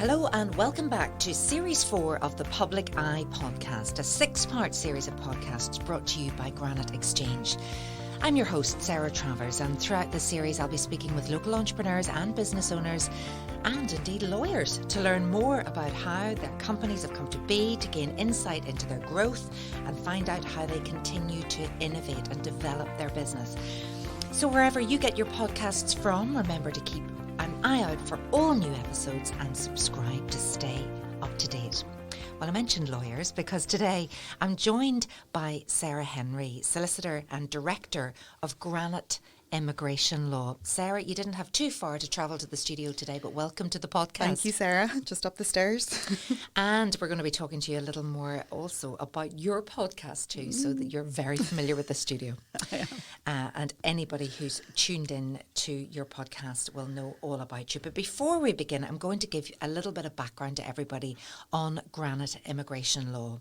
Hello and welcome back to Series 4 of the Public Eye podcast, a 6-part series of podcasts brought to you by Granite Exchange. I'm your host, Sarah Travers, and throughout this series I'll be speaking with local entrepreneurs and business owners and indeed lawyers to learn more about how their companies have come to be, to gain insight into their growth and find out how they continue to innovate and develop their business. So wherever you get your podcasts from, remember to keep an eye out for all new episodes and subscribe to stay up to date. Well, I mentioned lawyers because today I'm joined by Sarah Henry, Solicitor and Director of Granite Immigration Law. Sarah, you didn't have too far to travel to the studio today, but welcome to the podcast. Thank you, Sarah. Just up the stairs. And we're going to be talking to you a little more also about your podcast too, so that you're very familiar with the studio. I am. And anybody who's tuned in to your podcast will know all about you. But before we begin, I'm going to give you a little bit of background to everybody on Granite Immigration Law.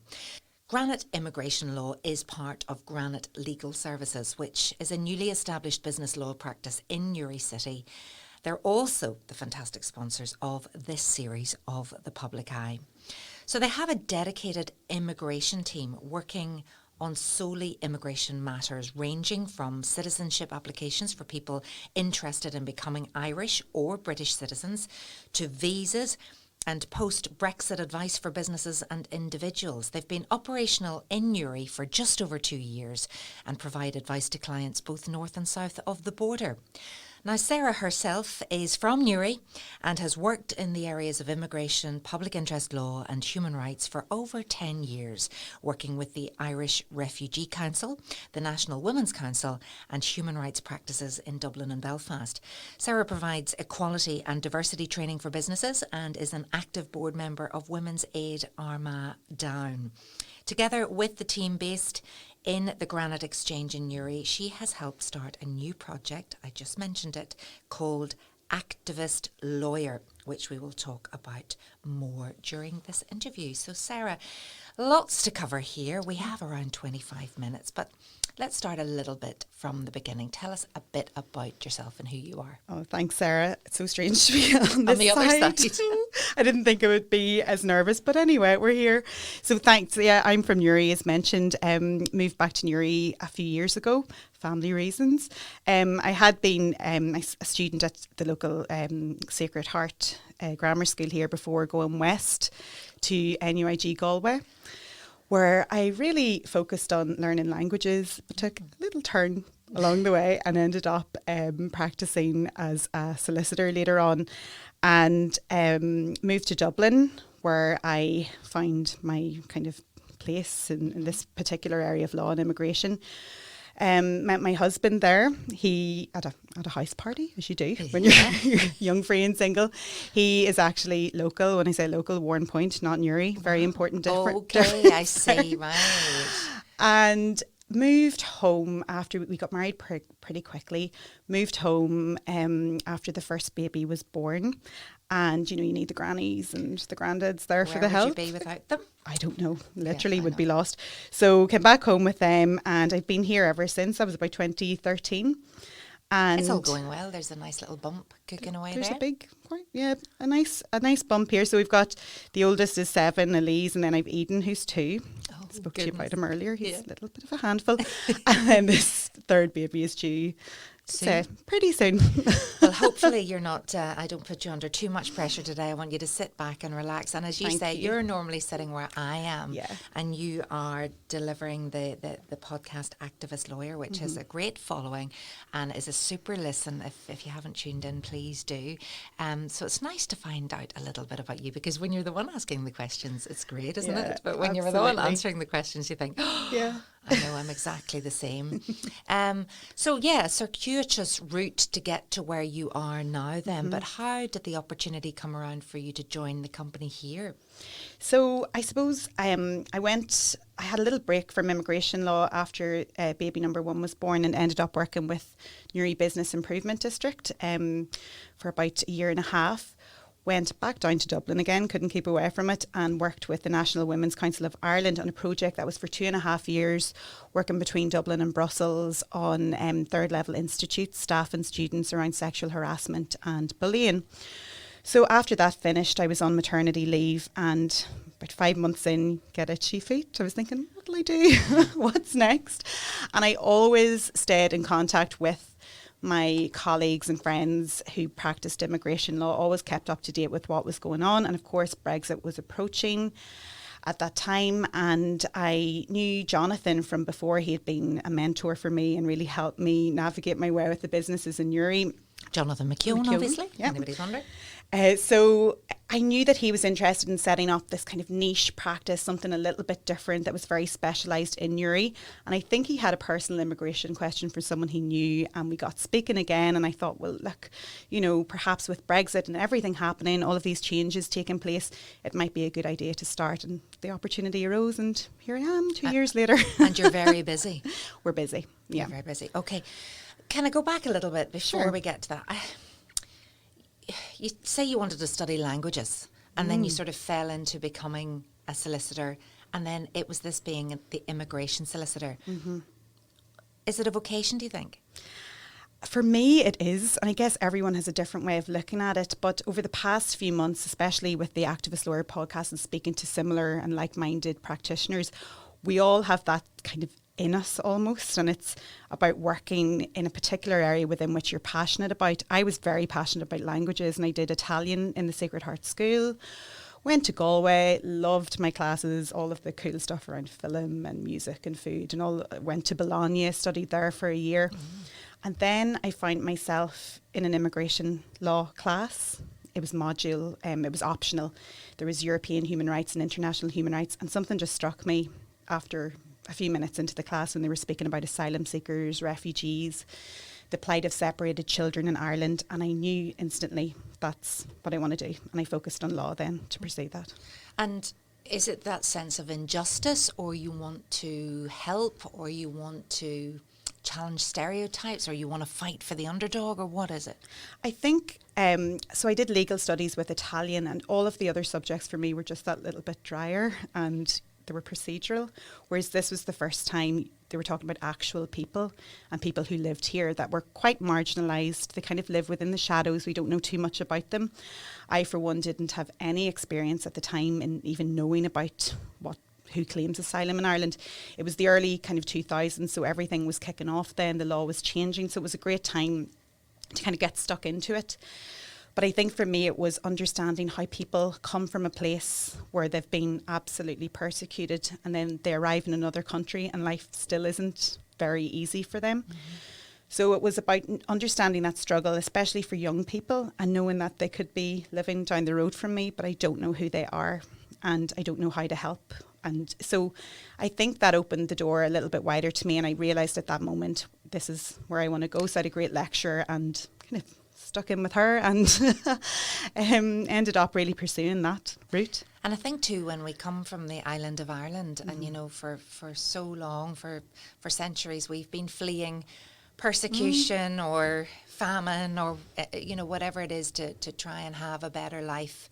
Granite Immigration Law is part of Granite Legal Services, which is a newly established business law practice in Newry City. They're also the fantastic sponsors of this series of The Public Eye. So they have a dedicated immigration team working on solely immigration matters, ranging from citizenship applications for people interested in becoming Irish or British citizens to visas and post-Brexit advice for businesses and individuals. They've been operational in Newry for just over 2 years and provide advice to clients both north and south of the border. Now, Sarah herself is from Newry and has worked in the areas of immigration, public interest law and human rights for over 10 years, working with the Irish Refugee Council, the National Women's Council and human rights practices in Dublin and Belfast. Sarah provides equality and diversity training for businesses and is an active board member of Women's Aid Armagh Down. Together with the team based in the Granite Exchange in Newry, she has helped start a new project, I just mentioned it, called Activist Lawyer, which we will talk about more during this interview. So Sarah, lots to cover here. We have around 25 minutes, but let's start a little bit from the beginning. Tell us a bit about yourself and who you are. Oh, thanks, Sarah. It's so strange to be on this the other side. I didn't think I would be as nervous, but anyway, we're here. So thanks. Yeah, I'm from Newry, as mentioned. Moved back to Newry a few years ago, family reasons. I had been a student at the local Sacred Heart grammar school here before going west to NUIG Galway, where I really focused on learning languages, but took a little turn along the way and ended up practicing as a solicitor later on, and moved to Dublin, where I found my kind of place in this particular area of law and immigration. Met my husband there. He at a house party, as you do when you're young, free and single. He is actually local. When I say local, Warren Point, not Newry. Very important difference. Okay, I see, right. And moved home after we got married pretty quickly. Moved home after the first baby was born. And, you know, you need the grannies and the granddads there for the help. Where would you be without them? I don't know. Literally would be lost. So came back home with them and I've been here ever since. That was about 2013. And it's all going well. There's a nice little bump cooking away there's there. a nice bump here. So we've got the oldest is 7, Elise, and then I've Eden, who's 2. Oh, Spoke to you about him earlier. He's a little bit of a handful. And then this third baby is due pretty soon. Well, hopefully you're not, I don't put you under too much pressure today. I want you to sit back and relax. And as you say, you're normally sitting where I am. Yeah. And you are delivering the podcast Activist Lawyer, which has a great following and is a super listen. If you haven't tuned in, please do. So it's nice to find out a little bit about you, because when you're the one asking the questions, it's great, isn't it? But when you're the one answering the questions, you think, oh, yeah. I know, I'm exactly the same. So circuitous route to get to where you are now then, but how did the opportunity come around for you to join the company here? So I suppose I had a little break from immigration law after baby number 1 was born, and ended up working with Newry Business Improvement District for about a year and a half. Went back down to Dublin again, couldn't keep away from it, and worked with the National Women's Council of Ireland on a project that was for 2.5 years, working between Dublin and Brussels on third level institutes, staff and students around sexual harassment and bullying. So after that finished, I was on maternity leave, and about 5 months in, get itchy feet. I was thinking, what'll I do? What's next? And I always stayed in contact with my colleagues and friends who practiced immigration law, always kept up to date with what was going on. And of course, Brexit was approaching at that time, and I knew Jonathan from before. He had been a mentor for me and really helped me navigate my way with the businesses in Uri. Jonathan McKeown, obviously. Yeah. Anybody's wondering. So I knew that he was interested in setting up this kind of niche practice, something a little bit different that was very specialised in Uri. And I think he had a personal immigration question for someone he knew, and we got speaking again. And I thought, well, look, you know, perhaps with Brexit and everything happening, all of these changes taking place, it might be a good idea to start. And the opportunity arose, and here I am 2 years later. And you're very busy. We're busy. Yeah. You're very busy. Okay. Can I go back a little bit before we get to that? You say you wanted to study languages, and then you sort of fell into becoming a solicitor, and then it was this being the immigration solicitor. Mm-hmm. Is it a vocation, do you think? For me, it is. And I guess everyone has a different way of looking at it. But over the past few months, especially with the Activist Lawyer podcast and speaking to similar and like-minded practitioners, we all have that kind of in us almost, and it's about working in a particular area within which you're passionate about. I was very passionate about languages, and I did Italian in the Sacred Heart School, went to Galway, loved my classes, all of the cool stuff around film and music and food, and all. Went to Bologna, studied there for a year. And then I found myself in an immigration law class. It was module, it was optional. There was European human rights and international human rights, and something just struck me after a few minutes into the class when they were speaking about asylum seekers, refugees, the plight of separated children in Ireland, and I knew instantly that's what I want to do, and I focused on law then to pursue that. And is it that sense of injustice, or you want to help, or you want to challenge stereotypes, or you want to fight for the underdog, or what is it? I think, so I did legal studies with Italian, and all of the other subjects for me were just that little bit drier, and they were procedural, whereas this was the first time they were talking about actual people and people who lived here that were quite marginalised. They kind of live within the shadows. We don't know too much about them. I, for one, didn't have any experience at the time in even knowing about who claims asylum in Ireland. It was the early kind of 2000s, so everything was kicking off then. The law was changing, so it was a great time to kind of get stuck into it. But I think for me, it was understanding how people come from a place where they've been absolutely persecuted, and then they arrive in another country and life still isn't very easy for them. Mm-hmm. So it was about understanding that struggle, especially for young people, and knowing that they could be living down the road from me, but I don't know who they are and I don't know how to help. And so I think that opened the door a little bit wider to me, and I realised at that moment, this is where I want to go. So I had a great lecture and kind of stuck in with her and ended up really pursuing that route. And I think too, when we come from the island of Ireland, and you know, for so long, for centuries, we've been fleeing persecution or famine or you know, whatever it is to try and have a better life.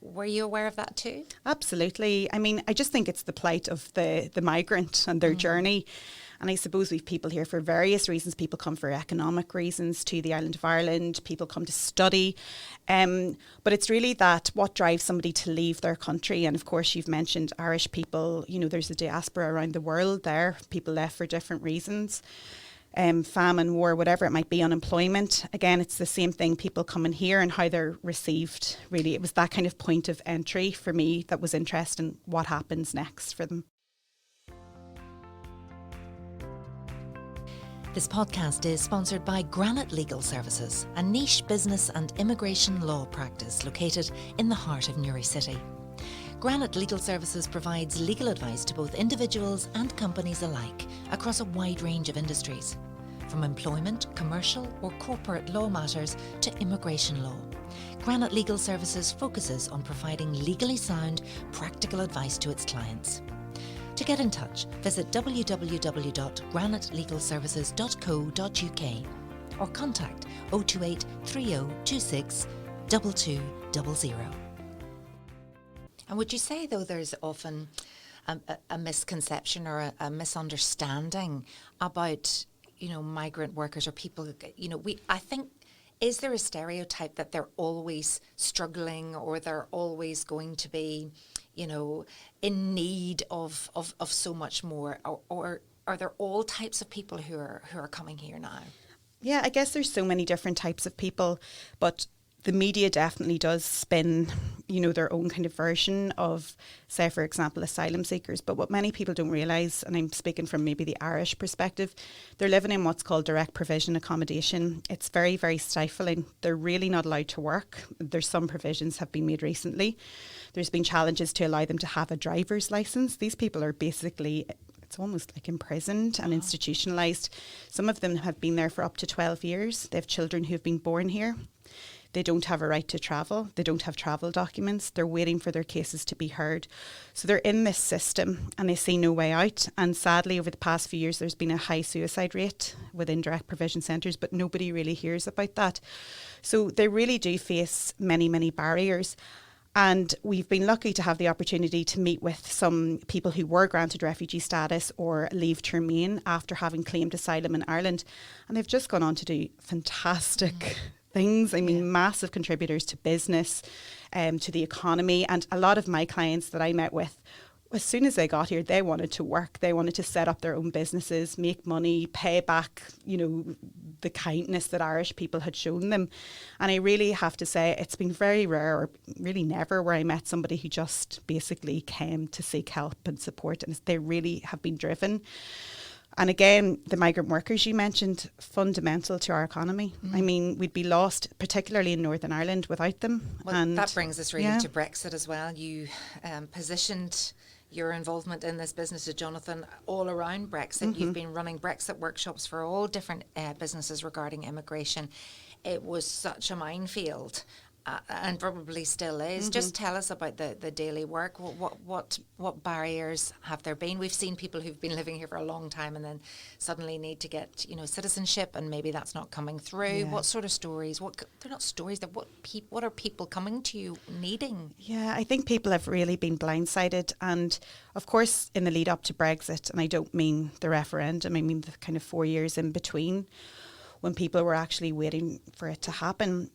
Were you aware of that too? Absolutely. I mean, I just think it's the plight of the migrant and their journey. And I suppose we've people here for various reasons. People come for economic reasons to the island of Ireland. People come to study. But it's really that what drives somebody to leave their country. And of course, you've mentioned Irish people. You know, there's a diaspora around the world there. People left for different reasons. Famine, war, whatever it might be, unemployment. Again, it's the same thing. People coming here and how they're received. Really, it was that kind of point of entry for me that was interesting. What happens next for them? This podcast is sponsored by Granite Legal Services, a niche business and immigration law practice located in the heart of Newry City. Granite Legal Services provides legal advice to both individuals and companies alike across a wide range of industries, from employment, commercial or corporate law matters to immigration law. Granite Legal Services focuses on providing legally sound, practical advice to its clients. To get in touch, visit www.granitelegalservices.co.uk or contact 028 3026 2200. And would you say, though, there's often a misconception or a misunderstanding about, you know, migrant workers or people, you know, I think is there a stereotype that they're always struggling or they're always going to be, in need of so much more? Or are there all types of people who are coming here now? Yeah, I guess there's so many different types of people, but the media definitely does spin, their own kind of version of, say, for example, asylum seekers. But what many people don't realise, and I'm speaking from maybe the Irish perspective, they're living in what's called direct provision accommodation. It's very, very stifling. They're really not allowed to work. There's some provisions have been made recently. There's been challenges to allow them to have a driver's licence. These people are basically, it's almost like imprisoned and institutionalised. Some of them have been there for up to 12 years. They have children who have been born here. They don't have a right to travel. They don't have travel documents. They're waiting for their cases to be heard. So they're in this system and they see no way out. And sadly, over the past few years, there's been a high suicide rate within direct provision centres, but nobody really hears about that. So they really do face many, many barriers. And we've been lucky to have the opportunity to meet with some people who were granted refugee status or leave to remain after having claimed asylum in Ireland. And they've just gone on to do fantastic things. I mean, massive contributors to business, to the economy. And a lot of my clients that I met with, as soon as they got here, they wanted to work. They wanted to set up their own businesses, make money, pay back, the kindness that Irish people had shown them. And I really have to say it's been very rare, or really never, where I met somebody who just basically came to seek help and support. And they really have been driven. And again, the migrant workers you mentioned, fundamental to our economy. I mean, we'd be lost, particularly in Northern Ireland, without them. Well, and that brings us really to Brexit as well. You positioned your involvement in this business to Jonathan all around Brexit. You've been running Brexit workshops for all different businesses regarding immigration. It was such a minefield. And probably still is. Just tell us about the daily work. What barriers have there been? We've seen people who've been living here for a long time and then suddenly need to get citizenship, and maybe that's not coming through. Yeah. What sort of stories? They're not stories. What are people coming to you needing? Yeah, I think people have really been blindsided, and of course in the lead up to Brexit, and I don't mean the referendum. I mean the kind of 4 years in between, when people were actually waiting for it to happen.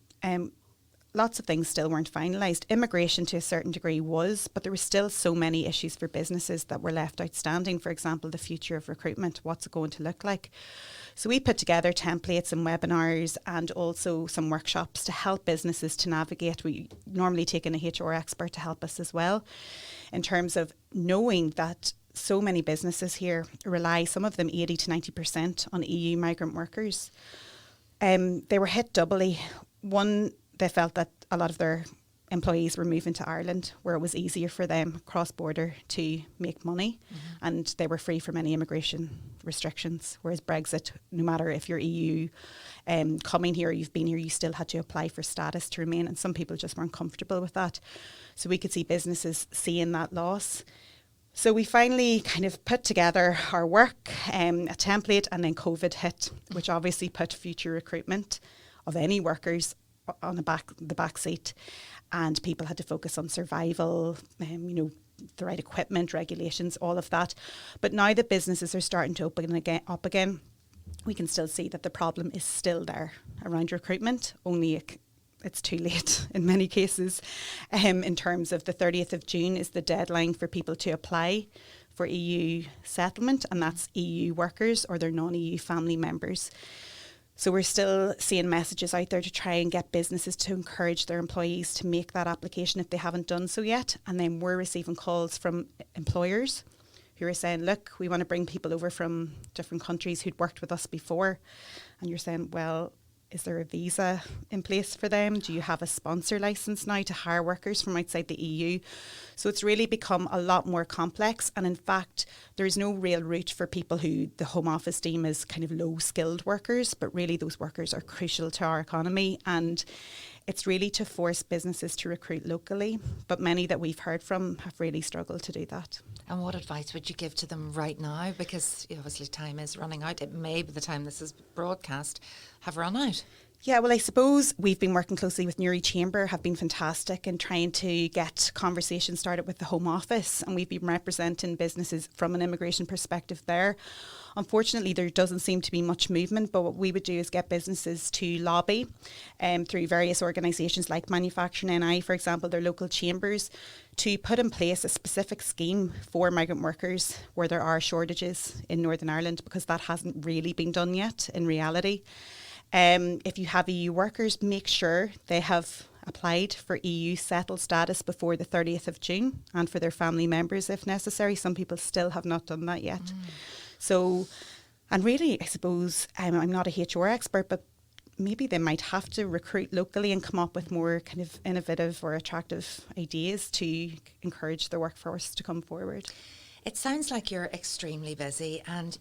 Lots of things still weren't finalised. Immigration to a certain degree was, but there were still so many issues for businesses that were left outstanding. For example, the future of recruitment, what's it going to look like? So we put together templates and webinars and also some workshops to help businesses to navigate. We normally take in a HR expert to help us as well, in terms of knowing that so many businesses here rely, some of them 80 to 90% on EU migrant workers. They were hit doubly. One, they felt that a lot of their employees were moving to Ireland, where it was easier for them cross-border to make money, and they were free from any immigration restrictions. Whereas Brexit, no matter if you're EU coming here or you've been here, you still had to apply for status to remain, and some people just weren't comfortable with that. So we could see businesses seeing that loss. So we finally kind of put together our work, a template, and then COVID hit, which obviously put future recruitment of any workers on the back seat, and people had to focus on survival, the right equipment, regulations, all of that. But now that businesses are starting to open up again, we can still see that the problem is still there around recruitment, only it's too late in many cases. In terms of the 30th of June is the deadline for people to apply for EU settlement, and that's EU workers or their non-EU family members. So we're still seeing messages out there to try and get businesses to encourage their employees to make that application if they haven't done so yet. And then we're receiving calls from employers who are saying, look, we want to bring people over from different countries who'd worked with us before. And you're saying, well, is there a visa in place for them? Do you have a sponsor licence now to hire workers from outside the EU? So it's really become a lot more complex. And in fact, there is no real route for people who the Home Office deem as kind of low-skilled workers, but really those workers are crucial to our economy. And it's really to force businesses to recruit locally. But many that we've heard from have really struggled to do that. And what advice would you give to them right now? Because obviously time is running out. It may, by the time this is broadcast, have run out. Yeah, well, I suppose we've been working closely with Newry Chamber, have been fantastic in trying to get conversations started with the Home Office, and we've been representing businesses from an immigration perspective there. Unfortunately, there doesn't seem to be much movement, but what we would do is get businesses to lobby through various organisations like Manufacturing NI, for example, their local chambers, to put in place a specific scheme for migrant workers where there are shortages in Northern Ireland, because that hasn't really been done yet in reality. If you have EU workers, make sure they have applied for EU settled status before the 30th of June, and for their family members if necessary. Some people still have not done that yet. So, and really, I suppose, I'm not a HR expert, but maybe they might have to recruit locally and come up with more kind of innovative or attractive ideas to encourage the workforce to come forward. It sounds like you're extremely busy, and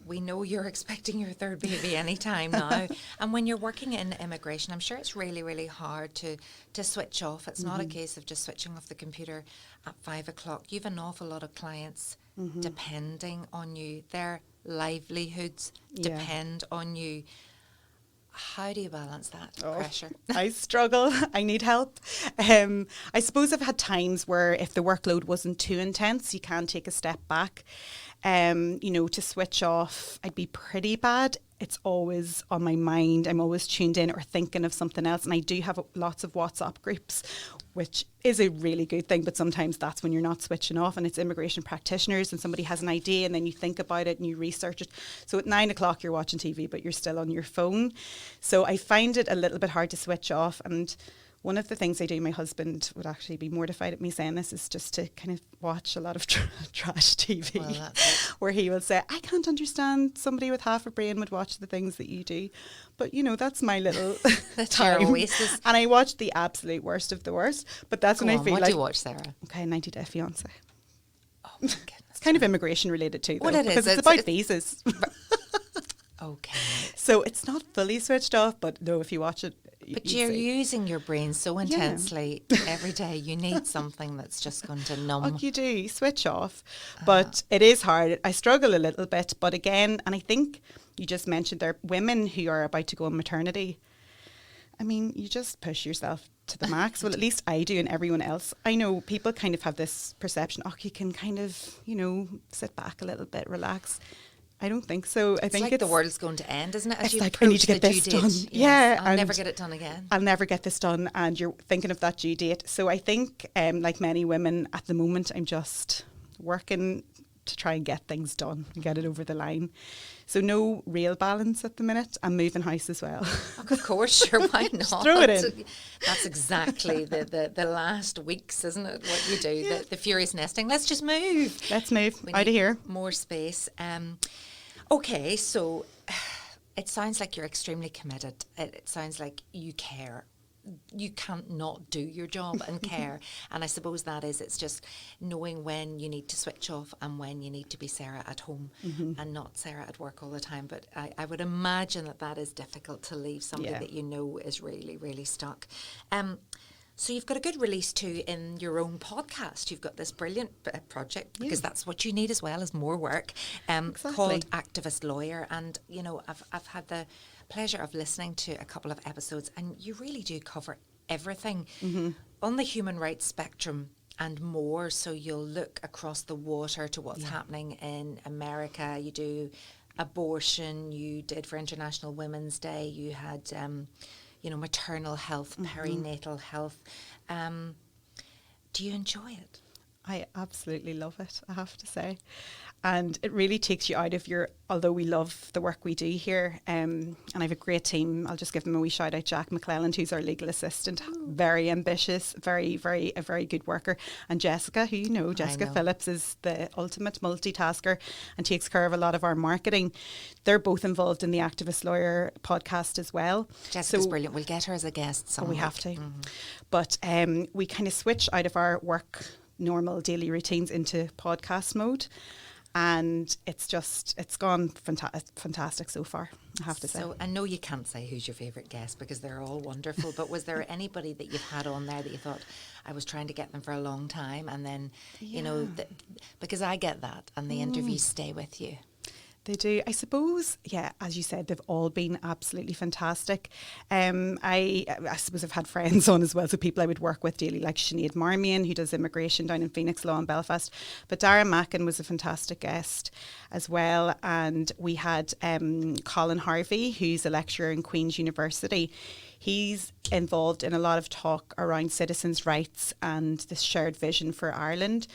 we know you're expecting your third baby anytime now. And when you're working in immigration, I'm sure it's really, really hard to switch off. It's not a case of just switching off the computer at 5 o'clock. You have an awful lot of clients depending on you. Their livelihoods depend on you. How do you balance that pressure? I struggle. I need help. I suppose I've had times where if the workload wasn't too intense, you can take a step back. To switch off, I'd be pretty bad. It's always on my mind. I'm always tuned in or thinking of something else. And I do have lots of WhatsApp groups, which is a really good thing. But sometimes that's when you're not switching off, and it's immigration practitioners and somebody has an idea and then you think about it and you research it. So at 9 o'clock you're watching TV, but you're still on your phone. So I find it a little bit hard to switch off. And one of the things I do, my husband would actually be mortified at me saying this, is just to kind of watch a lot of trash TV, where he will say, I can't understand somebody with half a brain would watch the things that you do. But, that's my little time. Your oasis. And I watch the absolute worst of the worst. But that's when I feel what like... do you watch, Sarah? Okay, 90 Day Fiancé. Oh, my goodness. It's kind of immigration related too, though. Well, it is. Because it's about visas. Okay. So it's not fully switched off, but no, if you watch it, but you're using your brain so intensely every day. You need something that's just going to numb. Oh, you do. Switch off. But it is hard. I struggle a little bit. But again, and I think you just mentioned there, women who are about to go on maternity, I mean, you just push yourself to the max. Well, at least I do, and everyone else. I know people kind of have this perception, you can kind of, sit back a little bit, relax. I don't think so. I think like the world's going to end, isn't it? It's like, I need to get this done. Yes, yeah. I'll never get it done again. I'll never get this done. And you're thinking of that due date. So I think, like many women at the moment, I'm just working to try and get things done and get it over the line. So no real balance at the minute. I'm moving house as well. Of course, sure, why not? Throw it in. That's exactly the last weeks, isn't it? What you do, the furious nesting. Let's just move. Let's move out of here. More space. Okay, so it sounds like you're extremely committed. It sounds like you care. You can't not do your job and care. And I suppose it's just knowing when you need to switch off and when you need to be Sarah at home and not Sarah at work all the time. But I would imagine that is difficult to leave somebody that is really, really stuck. So you've got a good release too in your own podcast. You've got this brilliant project, because that's what you need as well as more work, called Activist Lawyer. And, I've had the pleasure of listening to a couple of episodes, and you really do cover everything on the human rights spectrum and more. So you'll look across the water to what's happening in America. You do abortion. You did for International Women's Day. You had... maternal health, perinatal health. Do you enjoy it? I absolutely love it, I have to say. And it really takes you out of although we love the work we do here, and I have a great team. I'll just give them a wee shout out. Jack McClelland, who's our legal assistant, very ambitious, a very good worker. And Jessica, who Jessica Phillips is the ultimate multitasker and takes care of a lot of our marketing. They're both involved in the Activist Lawyer podcast as well. Jessica's brilliant. We'll get her as a guest somewhere. We have to. But we kind of switch out of our normal daily routines into podcast mode. And it's gone fantastic so far, I have to say. So I know you can't say who's your favourite guest because they're all wonderful, but was there anybody that you've had on there that you thought, I was trying to get them for a long time, and then, because I get that, and the interviews stay with you? They do. I suppose, yeah, as you said, they've all been absolutely fantastic. I suppose I've had friends on as well, so people I would work with daily, like Sinead Marmion, who does immigration down in Phoenix Law in Belfast. But Dara Mackin was a fantastic guest as well. And we had Colin Harvey, who's a lecturer in Queen's University. He's involved in a lot of talk around citizens' rights and this shared vision for Ireland.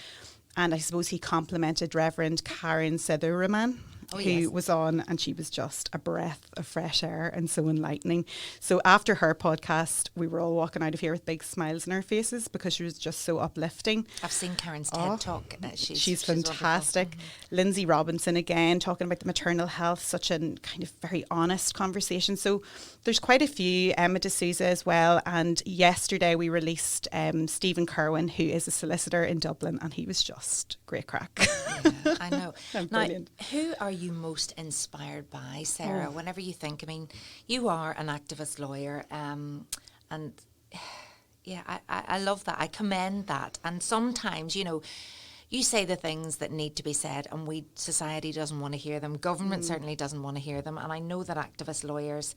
And I suppose he complimented Reverend Karen Sethuraman, who was on, and she was just a breath of fresh air and so enlightening. So after her podcast, we were all walking out of here with big smiles on our faces because she was just so uplifting. I've seen Karen's TED Talk. She's fantastic. Lindsay Robinson again, talking about the maternal health, such a kind of very honest conversation. So there's quite a few. Emma D'Souza as well. And yesterday we released Stephen Kerwin, who is a solicitor in Dublin, and he was just great crack. Yeah, I know. Now, brilliant. Who are you most inspired by, Sarah? Whenever you think, I mean, you are an activist lawyer, and yeah, I love that. I commend that. And sometimes, you know, you say the things that need to be said, and society doesn't want to hear them. Government certainly doesn't want to hear them. And I know that activist lawyers,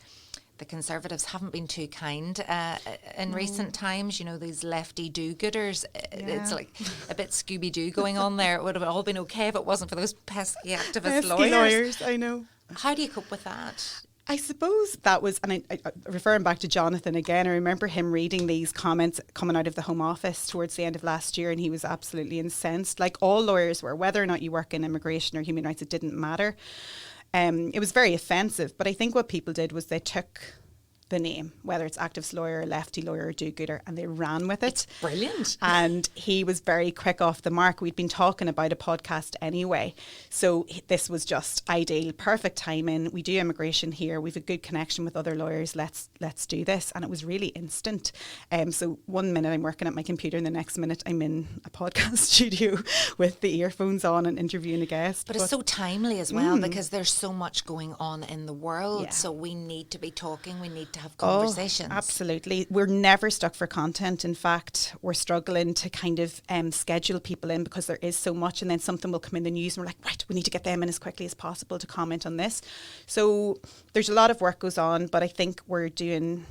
the Conservatives, haven't been too kind in recent times. You know, these lefty do-gooders. It's like a bit Scooby-Doo going on there. It would have all been okay if it wasn't for those pesky activist lawyers. I know. How do you cope with that? I suppose that was, and I referring back to Jonathan again, I remember him reading these comments coming out of the Home Office towards the end of last year, and he was absolutely incensed. Like all lawyers were, whether or not you work in immigration or human rights, it didn't matter. It was very offensive, but I think what people did was they took the name, whether it's activist lawyer, lefty lawyer, or do-gooder, and they ran with it. It's brilliant. And he was very quick off the mark. We'd been talking about a podcast anyway, so this was just ideal, perfect timing. We do immigration here. We've a good connection with other lawyers. Let's do this. And it was really instant. So 1 minute I'm working at my computer, and the next minute I'm in a podcast studio with the earphones on and interviewing a guest. But it's so timely as well, because there's so much going on in the world. Yeah. So we need to be talking. We need to have conversations. Absolutely. We're never stuck for content. In fact, we're struggling to kind of schedule people in because there is so much, and then something will come in the news and we're like, right, we need to get them in as quickly as possible to comment on this. So there's a lot of work goes on, but I think we're doing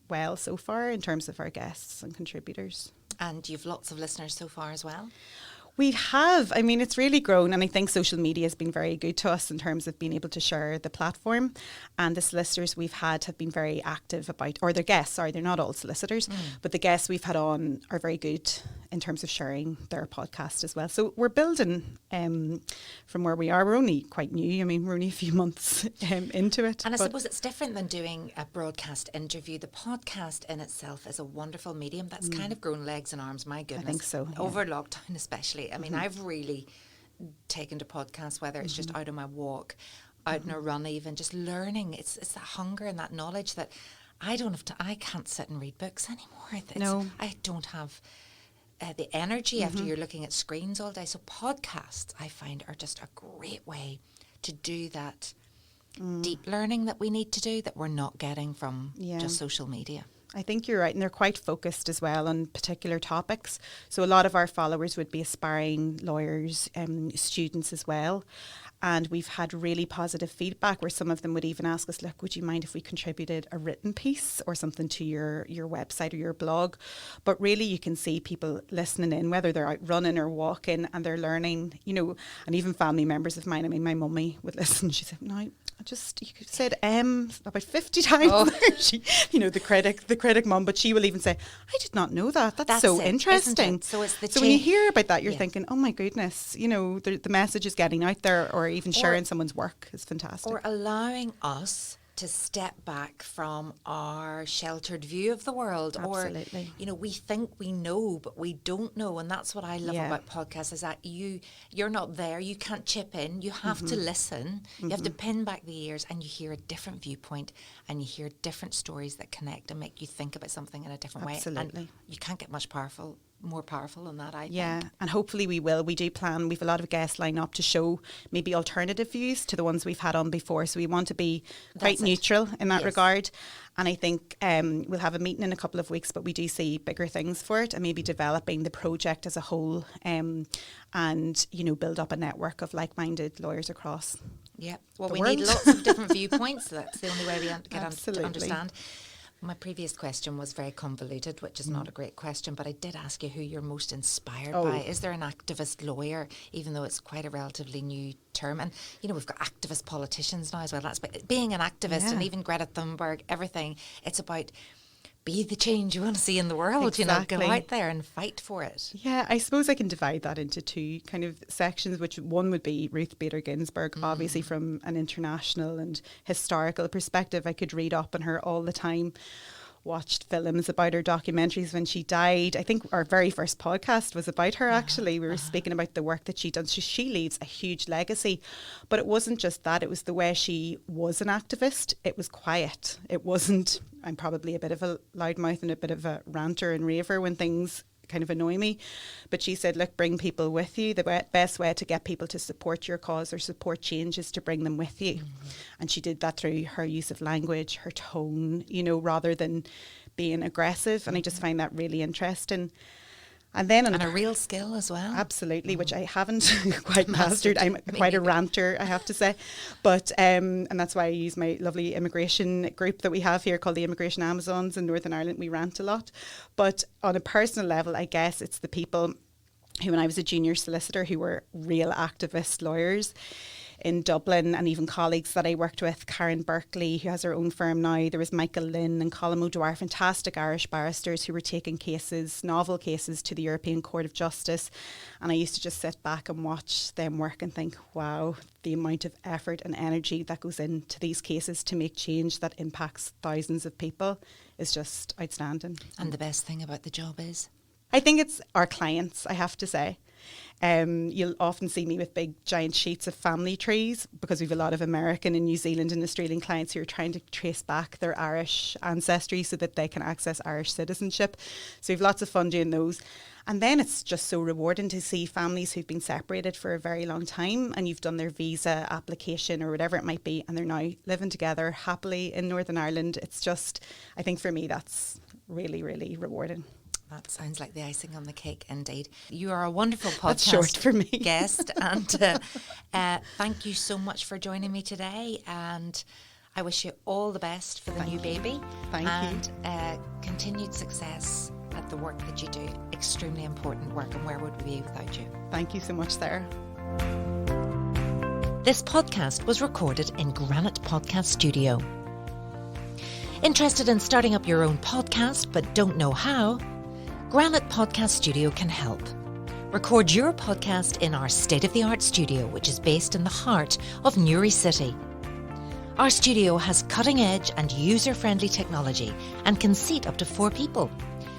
well so far in terms of our guests and contributors. And you've lots of listeners so far as well? We have. I mean, it's really grown, and I think social media has been very good to us in terms of being able to share the platform. And the solicitors we've had have been very active about, or their guests, sorry, they're not all solicitors, but the guests we've had on are very good in terms of sharing their podcast as well. So we're building from where we are. We're only quite new. I mean, we're only a few months into it. And I suppose it's different than doing a broadcast interview. The podcast in itself is a wonderful medium that's kind of grown legs and arms, my goodness. I think so. Yeah. Over lockdown especially. I mean, I've really taken to podcasts, whether it's just out on my walk, out on a run even, just learning. It's that hunger and that knowledge that I can't sit and read books anymore. No. I don't have the energy after you're looking at screens all day. So podcasts, I find, are just a great way to do that deep learning that we need to do that we're not getting from just social media. I think you're right, and they're quite focused as well on particular topics. So a lot of our followers would be aspiring lawyers, students as well. And we've had really positive feedback where some of them would even ask us, look, would you mind if we contributed a written piece or something to your website or your blog? But really you can see people listening in, whether they're out running or walking, and they're learning, you know, and even family members of mine. I mean, my mummy would listen. She said, no, you said about 50 times. She, you know, the critic mum, but she will even say, I did not know that. That's so interesting. So it's so when you hear about that, you're thinking, oh my goodness, you know, the message is getting out there, or even sharing someone's work is fantastic. Or allowing us to step back from our sheltered view of the world. Absolutely. Or, you know, we think we know, but we don't know. And that's what I love about podcasts, is that you're not there. You can't chip in. You have to listen. You have to pin back the ears, and you hear a different viewpoint, and you hear different stories that connect and make you think about something in a different way. Absolutely. And you can't get much more powerful than that, I think. Yeah, and hopefully we will. We do plan, we've a lot of guests lined up to show maybe alternative views to the ones we've had on before. So we want to be quite neutral in that regard. And I think we'll have a meeting in a couple of weeks, but we do see bigger things for it, and maybe developing the project as a whole, and, you know, build up a network of like-minded lawyers across Yeah. Well, the we world. need lots of different viewpoints. That's the only way we get to Absolutely. understand. My previous question was very convoluted, which is not a great question, but I did ask you who you're most inspired by. Is there an activist lawyer, even though it's quite a relatively new term? And, you know, we've got activist politicians now as well. That's being an activist, and even Greta Thunberg, everything. It's about be the change you want to see in the world, Exactly. you know, go out there and fight for it. Yeah, I suppose I can divide that into two kind of sections, which one would be Ruth Bader Ginsburg, obviously from an international and historical perspective. I could read up on her all the time, watched films about her, documentaries when she died. I think our very first podcast was about her, actually. We were speaking about the work that she done. So she leaves a huge legacy. But it wasn't just that. It was the way she was an activist. It was quiet. It wasn't, I'm probably a bit of a loudmouth and a bit of a ranter and raver when things kind of annoy me. But she said, look, bring people with you. The best way to get people to support your cause or support change is to bring them with you. And she did that through her use of language, her tone, you know, rather than being aggressive. And I just find that really interesting. And then And a real skill as well. Absolutely, which I haven't quite mastered. I'm quite a ranter, I have to say. But and that's why I use my lovely immigration group that we have here called the Immigration Amazons in Northern Ireland. We rant a lot. But on a personal level, I guess it's the people who, when I was a junior solicitor, who were real activist lawyers in Dublin, and even colleagues that I worked with, Karen Berkeley, who has her own firm now. There was Michael Lynn and Colin O'Dwyer, fantastic Irish barristers who were taking cases, novel cases, to the European Court of Justice. And I used to just sit back and watch them work and think, wow, the amount of effort and energy that goes into these cases to make change that impacts thousands of people is just outstanding. And the best thing about the job is? I think it's our clients, I have to say. You'll often see me with big giant sheets of family trees because we have a lot of American and New Zealand and Australian clients who are trying to trace back their Irish ancestry so that they can access Irish citizenship. So we have lots of fun doing those. And then it's just so rewarding to see families who've been separated for a very long time and you've done their visa application or whatever it might be, and they're now living together happily in Northern Ireland. It's just, I think for me, that's really, really rewarding. That sounds like the icing on the cake, indeed. You are a wonderful podcast That's short for me. guest, and thank you so much for joining me today. And I wish you all the best for the new baby. Thank you. And continued success at the work that you do. Extremely important work, and where would we be without you? Thank you so much, Sarah. This podcast was recorded in Granite Podcast Studio. Interested in starting up your own podcast but don't know how? Granite Podcast Studio can help. Record your podcast in our state-of-the-art studio, which is based in the heart of Newry City. Our studio has cutting-edge and user-friendly technology and can seat up to 4 people.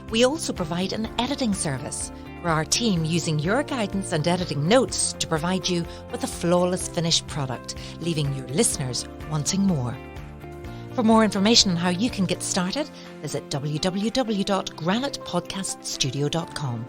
We also provide an editing service, where our team using your guidance and editing notes to provide you with a flawless finished product, leaving your listeners wanting more. For more information on how you can get started, visit www.granitepodcaststudio.com.